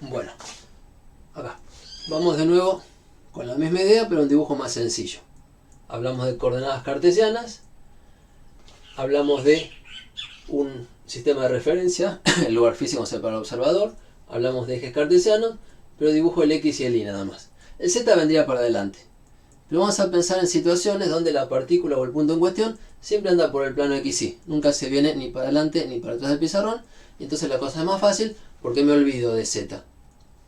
Bueno, acá. Vamos de nuevo con la misma idea, pero un dibujo más sencillo. Hablamos de coordenadas cartesianas, hablamos de un sistema de referencia, el lugar físico es para el observador, hablamos de ejes cartesianos, pero dibujo el X y el Y nada más. El Z vendría para adelante. Pero vamos a pensar en situaciones donde la partícula o el punto en cuestión siempre anda por el plano XY. Nunca se viene ni para adelante ni para atrás del pizarrón. Y entonces la cosa es más fácil porque me olvido de Z.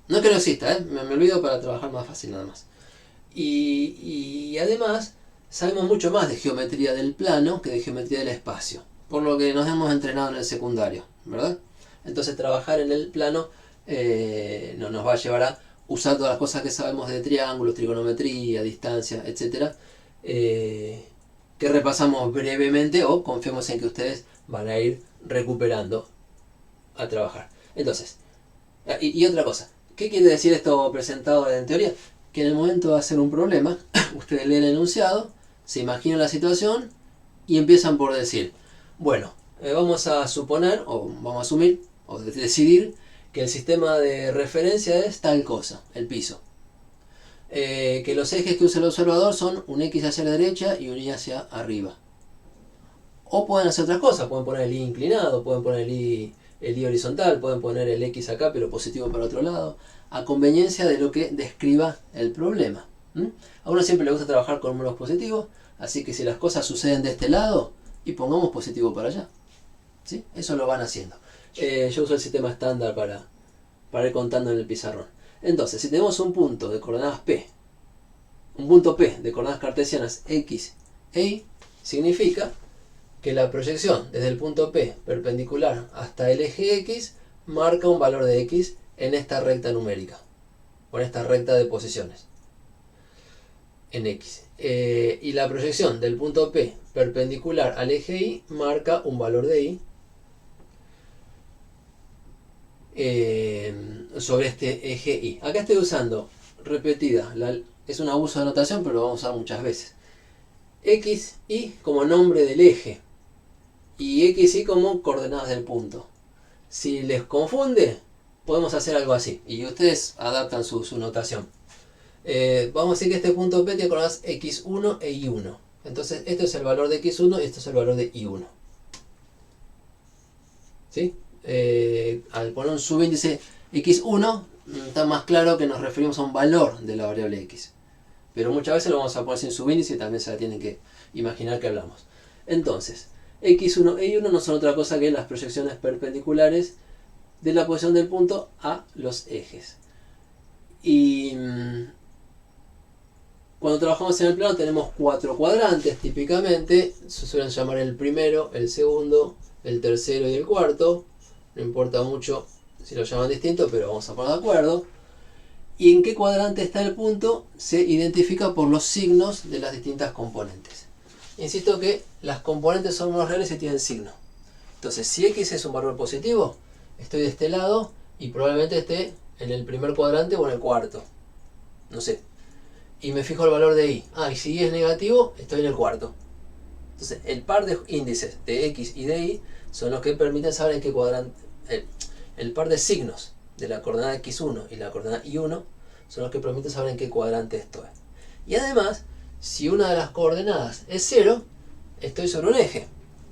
No es que no exista, me olvido para trabajar más fácil nada más. Y además sabemos mucho más de geometría del plano que de geometría del espacio. Por lo que nos hemos entrenado en el secundario, ¿verdad? Entonces trabajar en el plano no nos va a llevar a usar todas las cosas que sabemos de triángulos, trigonometría, distancia, etc. Que repasamos brevemente o confiemos en que ustedes van a ir recuperando a trabajar. Entonces, y otra cosa, ¿qué quiere decir esto presentado en teoría? Que en el momento de hacer un problema, ustedes leen el enunciado, se imaginan la situación y empiezan por decir, bueno, vamos a suponer, o vamos a asumir, o decidir que el sistema de referencia es tal cosa, el piso. Que los ejes que usa el observador son un X hacia la derecha y un Y hacia arriba. O pueden hacer otras cosas, pueden poner el Y inclinado, pueden poner el Y horizontal, pueden poner el X acá pero positivo para otro lado, a conveniencia de lo que describa el problema. A uno siempre le gusta trabajar con números positivos, así que si las cosas suceden de este lado, y pongamos positivo para allá. ¿Sí? Eso lo van haciendo. Yo uso el sistema estándar para ir contando en el pizarrón. Entonces, si tenemos un punto de coordenadas P, un punto P de coordenadas cartesianas X e Y, significa que la proyección desde el punto P perpendicular hasta el eje X marca un valor de X en esta recta numérica, o en esta recta de posiciones, en X. Y la proyección del punto P perpendicular al eje Y marca un valor de Y sobre este eje Y. Acá estoy usando repetida, es un abuso de notación, pero lo vamos a usar muchas veces. X, Y como nombre del eje y X, Y como coordenadas del punto. Si les confunde, podemos hacer algo así y ustedes adaptan su notación. Vamos a decir que este punto P tiene coordenadas X1 e Y1. Entonces esto es el valor de X1 y esto es el valor de Y1. ¿Sí? Al poner un subíndice X1 está más claro que nos referimos a un valor de la variable X. Pero muchas veces lo vamos a poner sin subíndice y también se la tienen que imaginar que hablamos. Entonces, X1 e Y1 no son otra cosa que las proyecciones perpendiculares de la posición del punto a los ejes. Y cuando trabajamos en el plano tenemos 4 cuadrantes típicamente. Se suelen llamar el primero, el segundo, el tercero y el cuarto. No importa mucho si lo llaman distinto, pero vamos a poner de acuerdo. Y en qué cuadrante está el punto se identifica por los signos de las distintas componentes. Insisto que las componentes son unos reales y tienen signo. Entonces, si X es un valor positivo, estoy de este lado y probablemente esté en el primer cuadrante o en el cuarto. No sé. Y me fijo el valor de Y. Y si Y es negativo, estoy en el cuarto. Entonces, el par de índices de X y de Y son los que permiten saber en qué cuadrante. El par de signos de la coordenada X1 y la coordenada Y1 son los que permiten saber en qué cuadrante estoy. Y además, si una de las coordenadas es 0, estoy sobre un eje.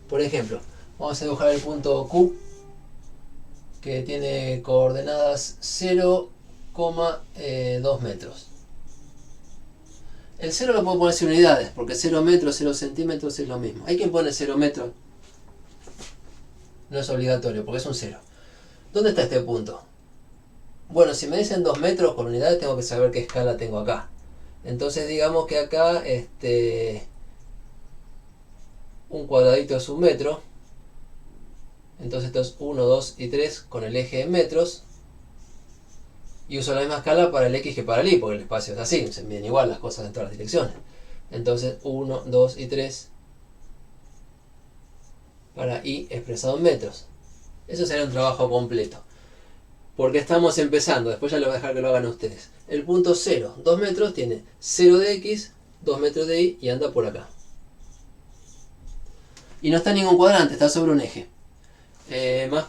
Por ejemplo, vamos a dibujar el punto Q, que tiene coordenadas 0,2 metros. El 0 lo puedo poner sin unidades, porque 0 metros, 0 centímetros es lo mismo. Hay quien pone 0 metros. No es obligatorio, porque es un 0. ¿Dónde está este punto? Bueno, si me dicen 2 metros con unidades, tengo que saber qué escala tengo acá. Entonces digamos que acá un cuadradito es 1 metro. Entonces esto es 1, 2 y 3 con el eje en metros. Y uso la misma escala para el X que para el Y, porque el espacio es así, se miden igual las cosas en todas las direcciones. Entonces 1, 2 y 3 para Y expresado en metros. Eso sería un trabajo completo. Porque estamos empezando, después ya les voy a dejar que lo hagan ustedes. El punto 0, 2 metros, tiene 0 de X, 2 metros de Y y anda por acá. Y no está en ningún cuadrante, está sobre un eje.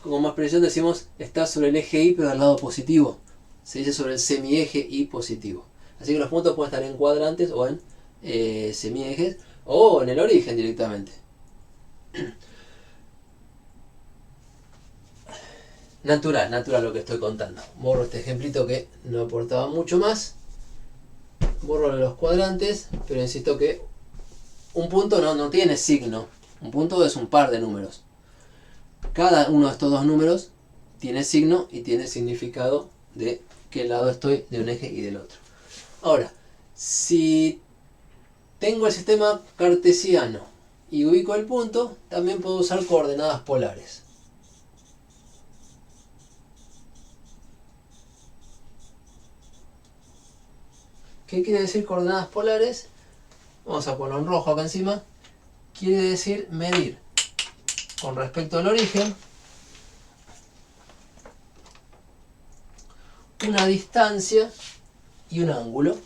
Con más precisión decimos está sobre el eje Y pero al lado positivo. se dice sobre el semieje y positivo. Así que los puntos pueden estar en cuadrantes o en semiejes o en el origen directamente. Natural lo que estoy contando. Borro este ejemplito que no aportaba mucho más. Borro los cuadrantes, pero insisto que un punto no tiene signo. Un punto es un par de números. Cada uno de estos dos números tiene signo y tiene significado de qué lado estoy de un eje y del otro. Ahora, si tengo el sistema cartesiano y ubico el punto, también puedo usar coordenadas polares. ¿Qué quiere decir coordenadas polares? Vamos a ponerlo en rojo acá encima. Quiere decir medir con respecto al origen una distancia y un ángulo.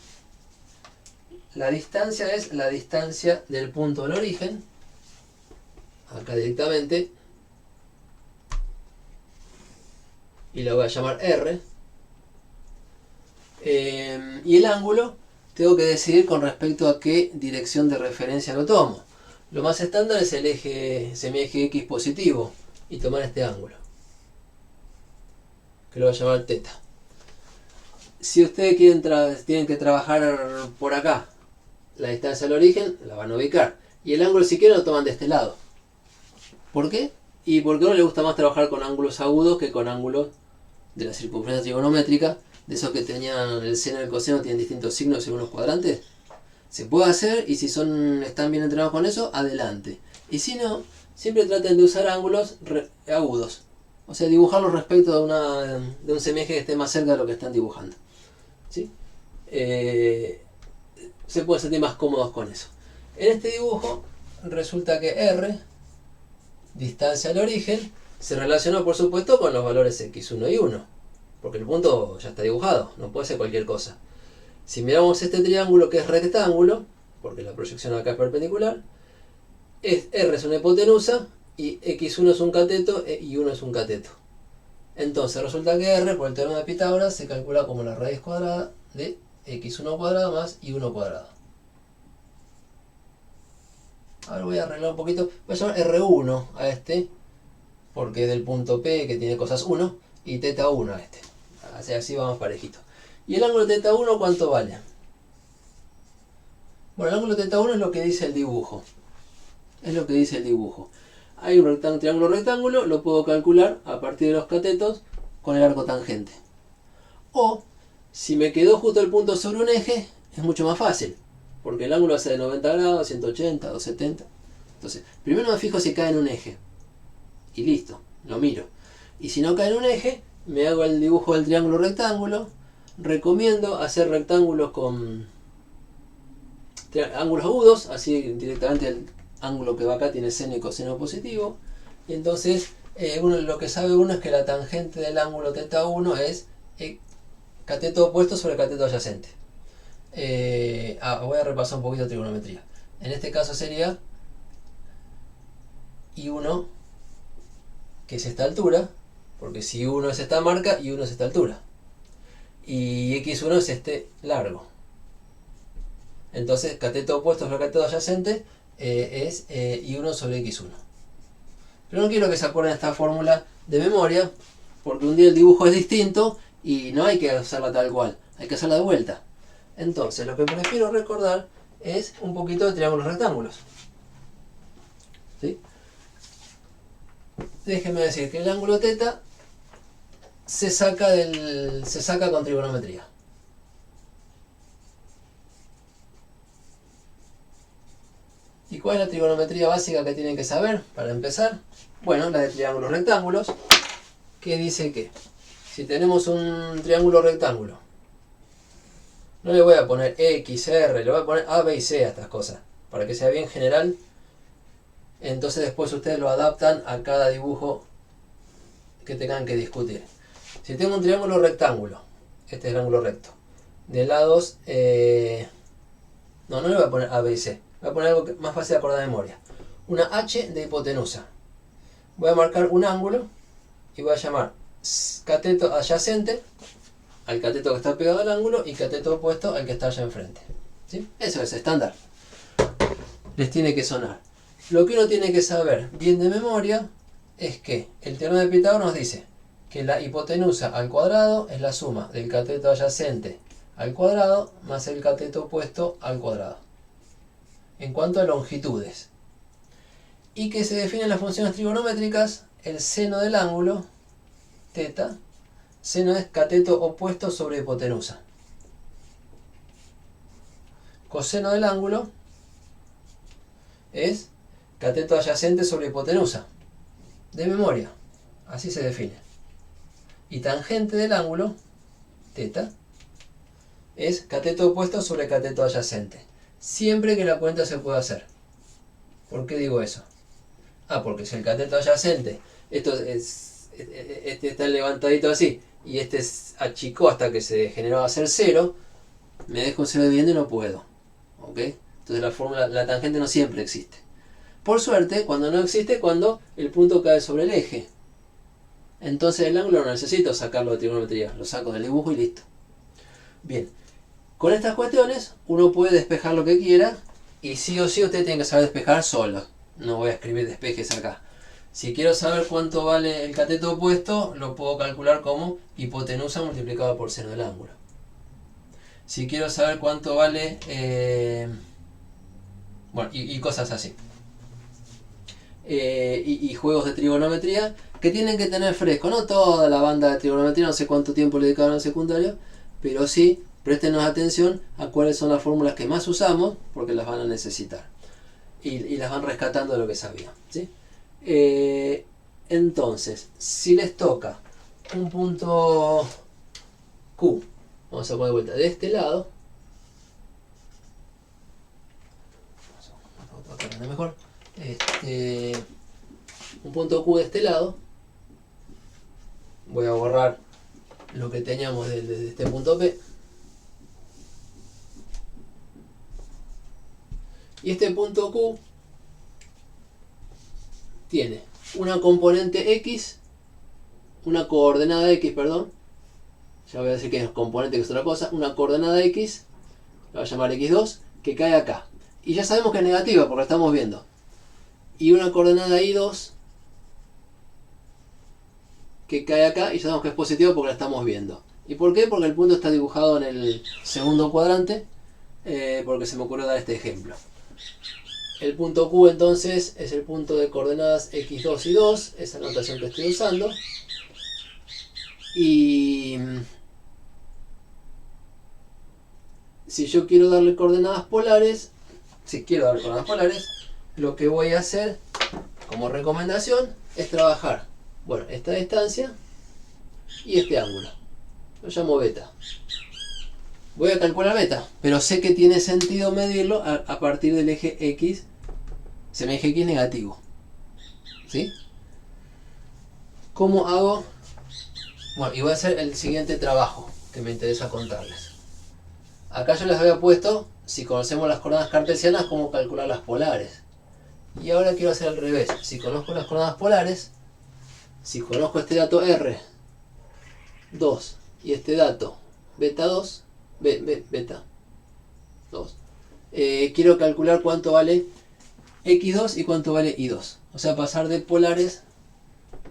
La distancia es la distancia del punto al origen, acá directamente, y la voy a llamar R. Y el ángulo tengo que decidir con respecto a qué dirección de referencia lo tomo. Lo más estándar es el semieje X positivo y tomar este ángulo, que lo voy a llamar θ. Si ustedes tienen que trabajar por acá, la distancia al origen la van a ubicar. Y el ángulo si quieren lo toman de este lado. ¿Por qué? Y porque a uno le gusta más trabajar con ángulos agudos que con ángulos de la circunferencia trigonométrica. De esos que tenían el seno y el coseno, tienen distintos signos según los cuadrantes. Se puede hacer, y si están bien entrenados con eso, adelante. Y si no, siempre traten de usar ángulos agudos. O sea, dibujarlos respecto de un semieje que esté más cerca de lo que están dibujando. ¿Sí? Se pueden sentir más cómodos con eso. En este dibujo resulta que R, distancia al origen, se relaciona por supuesto con los valores x1 y 1. Porque el punto ya está dibujado, no puede ser cualquier cosa. Si miramos este triángulo que es rectángulo, porque la proyección acá es perpendicular, R es una hipotenusa y x1 es un cateto y 1 es un cateto. Entonces resulta que R, por el teorema de Pitágoras, se calcula como la raíz cuadrada de x1 cuadrado más y1 cuadrado. Ahora voy a arreglar un poquito. Voy a llamar R1 a este, porque es del punto P que tiene cosas 1, y θ1 a este. Así vamos parejito. ¿Y el ángulo θ1 cuánto vale? Bueno, el ángulo θ1 es lo que dice el dibujo. Es lo que dice el dibujo. Hay un triángulo rectángulo, lo puedo calcular a partir de los catetos con el arco tangente. O, si me quedó justo el punto sobre un eje, es mucho más fácil. Porque el ángulo hace de 90 grados, 180, 270. Entonces, primero me fijo si cae en un eje. Y listo, lo miro. Y si no cae en un eje, me hago el dibujo del triángulo rectángulo. Recomiendo hacer rectángulos con ángulos agudos, así directamente el ángulo que va acá tiene seno y coseno positivo. Y entonces lo que sabe uno es que la tangente del ángulo θ1 es cateto opuesto sobre cateto adyacente. Voy a repasar un poquito de trigonometría. En este caso sería I1, que es esta altura, porque si 1 es esta marca, y 1 es esta altura. Y x1 es este largo. Entonces, cateto opuesto sobre cateto adyacente es y1 sobre x1. Pero no quiero que se acuerden esta fórmula de memoria, porque un día el dibujo es distinto y no hay que hacerla tal cual, hay que hacerla de vuelta. Entonces, lo que prefiero recordar es un poquito de triángulos rectángulos. ¿Sí? Déjenme decir que el ángulo θ se saca con trigonometría. ¿Y cuál es la trigonometría básica que tienen que saber para empezar? Bueno, la de triángulos rectángulos, que dice que si tenemos un triángulo rectángulo, no le voy a poner X, R, le voy a poner A, B y C a estas cosas, para que sea bien general. Entonces después ustedes lo adaptan a cada dibujo que tengan que discutir. Si tengo un triángulo rectángulo, este es el ángulo recto, de lados, no le voy a poner A, B y C, voy a poner algo más fácil de acordar de memoria. Una H de hipotenusa. Voy a marcar un ángulo y voy a llamar cateto adyacente al cateto que está pegado al ángulo y cateto opuesto al que está allá enfrente. ¿Sí? Eso es estándar. Les tiene que sonar. Lo que uno tiene que saber bien de memoria es que el teorema de Pitágoras nos dice que la hipotenusa al cuadrado es la suma del cateto adyacente al cuadrado más el cateto opuesto al cuadrado. En cuanto a longitudes. Y que se definen las funciones trigonométricas, el seno del ángulo, teta, seno es cateto opuesto sobre hipotenusa. Coseno del ángulo es cateto adyacente sobre hipotenusa. De memoria, así se define. Y tangente del ángulo, teta, es cateto opuesto sobre cateto adyacente. Siempre que la cuenta se pueda hacer. ¿Por qué digo eso? Porque si el cateto adyacente, este está levantadito así, y este achicó hasta que se generó a ser 0, me dejo 0 dividiendo y no puedo. ¿Ok? Entonces la tangente no siempre existe. Por suerte, cuando no existe, cuando el punto cae sobre el eje. Entonces el ángulo no necesito sacarlo de trigonometría, lo saco del dibujo y listo. Bien, con estas cuestiones uno puede despejar lo que quiera y sí o sí usted tiene que saber despejar solo. No voy a escribir despejes acá. Si quiero saber cuánto vale el cateto opuesto, lo puedo calcular como hipotenusa multiplicado por seno del ángulo. Si quiero saber cuánto vale... bueno, y cosas así. Y juegos de trigonometría que tienen que tener fresco. No toda la banda de trigonometría, no sé cuánto tiempo le dedicaron al secundario, pero sí, préstenos atención a cuáles son las fórmulas que más usamos, porque las van a necesitar. Y las van rescatando de lo que sabían, ¿sí? Entonces, si les toca un punto Q, vamos a poner de vuelta de este lado, mejor, un punto Q de este lado, voy a borrar lo que teníamos desde este punto P, y este punto Q tiene una componente X, una coordenada X, perdón, ya voy a decir que es componente que es otra cosa, una coordenada X, la voy a llamar X2, que cae acá. Y ya sabemos que es negativa porque la estamos viendo. Y una coordenada Y2 que cae acá y ya sabemos que es positiva porque la estamos viendo. ¿Y por qué? Porque el punto está dibujado en el segundo cuadrante, porque se me ocurrió dar este ejemplo. El punto Q entonces es el punto de coordenadas X2 y 2, esa notación que estoy usando. Y si yo quiero darle coordenadas polares, lo que voy a hacer como recomendación es trabajar, bueno, esta distancia y este ángulo. Lo llamo beta. Voy a calcular beta, pero sé que tiene sentido medirlo a partir del eje X, eje X negativo. ¿Sí? ¿Cómo hago? Bueno, y voy a hacer el siguiente trabajo que me interesa contarles. Acá yo les había puesto, si conocemos las coordenadas cartesianas, cómo calcular las polares. Y ahora quiero hacer al revés. Si conozco las coordenadas polares, si conozco este dato R2 y este dato beta 2, beta 2, quiero calcular cuánto vale X2 y cuánto vale Y2. O sea, pasar de polares,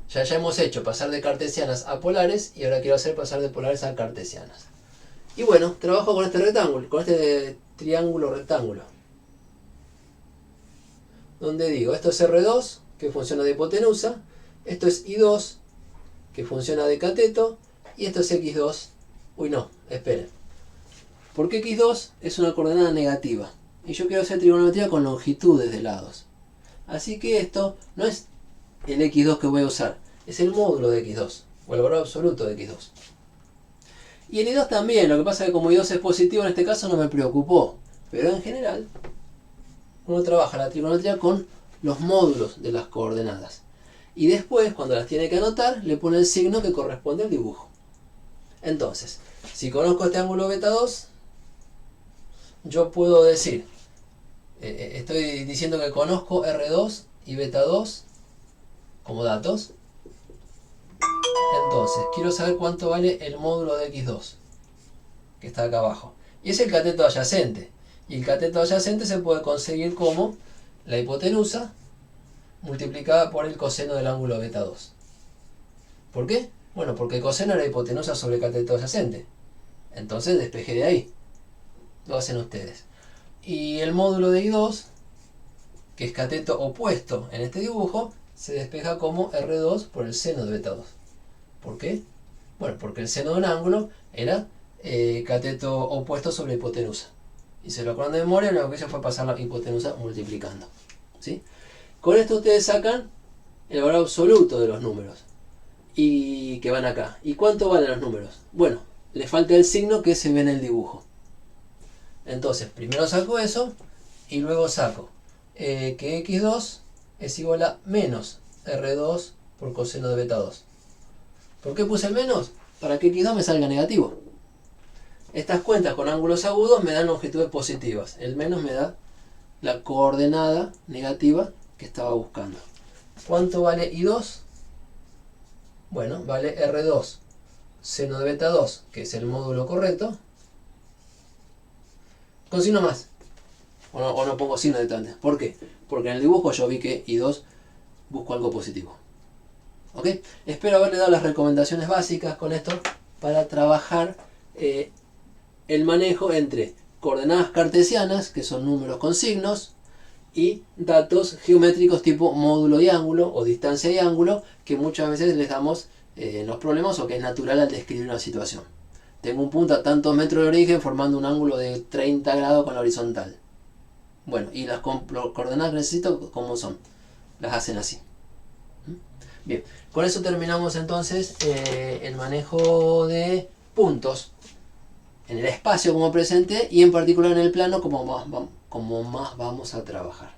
ya hemos hecho pasar de cartesianas a polares y ahora quiero hacer pasar de polares a cartesianas. Y bueno, trabajo con este rectángulo, con este triángulo rectángulo. Donde digo, esto es R2, que funciona de hipotenusa, esto es I2, que funciona de cateto, y esto es X2. Uy, no, esperen. Porque X2 es una coordenada negativa, y yo quiero hacer trigonometría con longitudes de lados. Así que esto no es el X2 que voy a usar, es el módulo de X2, o el valor absoluto de X2. Y el I2 también, lo que pasa es que como I2 es positivo en este caso no me preocupó. Pero en general, uno trabaja la trigonometría con los módulos de las coordenadas. Y después, cuando las tiene que anotar, le pone el signo que corresponde al dibujo. Entonces, si conozco este ángulo beta 2, yo puedo decir, estoy diciendo que conozco R2 y beta 2 como datos. Entonces, quiero saber cuánto vale el módulo de X2. que está acá abajo. Y es el cateto adyacente. Y el cateto adyacente se puede conseguir como la hipotenusa multiplicada por el coseno del ángulo beta 2. ¿Por qué? Bueno, porque el coseno era hipotenusa sobre el cateto adyacente. Entonces despeje de ahí. Lo hacen ustedes. Y el módulo de I2, que es cateto opuesto en este dibujo, se despeja como R2 por el seno de beta 2. ¿Por qué? Bueno, porque el seno de un ángulo era cateto opuesto sobre hipotenusa. Y se lo acuerdan de memoria, lo que hizo fue pasar la hipotenusa multiplicando. ¿Sí? Con esto ustedes sacan el valor absoluto de los números. Y que van acá. ¿Y cuánto valen los números? Bueno, le falta el signo que se ve en el dibujo. Entonces, primero saco eso y luego saco que x2 es igual a menos r2 por coseno de beta 2. ¿Por qué puse el menos? Para que x2 me salga negativo. Estas cuentas con ángulos agudos me dan longitudes positivas. El menos me da la coordenada negativa que estaba buscando. ¿Cuánto vale I2? Bueno, vale R2 seno de beta 2, que es el módulo correcto, con signo más. O no pongo signo directamente. ¿Por qué? Porque en el dibujo yo vi que I2 busco algo positivo. ¿Ok? Espero haberle dado las recomendaciones básicas con esto para trabajar el manejo entre coordenadas cartesianas, que son números con signos, y datos geométricos tipo módulo y ángulo o distancia y ángulo, que muchas veces les damos en los problemas o que es natural al describir una situación. Tengo un punto a tantos metros de origen formando un ángulo de 30 grados con la horizontal. Bueno, y las coordenadas que necesito, ¿cómo son? Las hacen así. Bien, con eso terminamos entonces el manejo de puntos en el espacio como presente y en particular en el plano como más vamos a trabajar.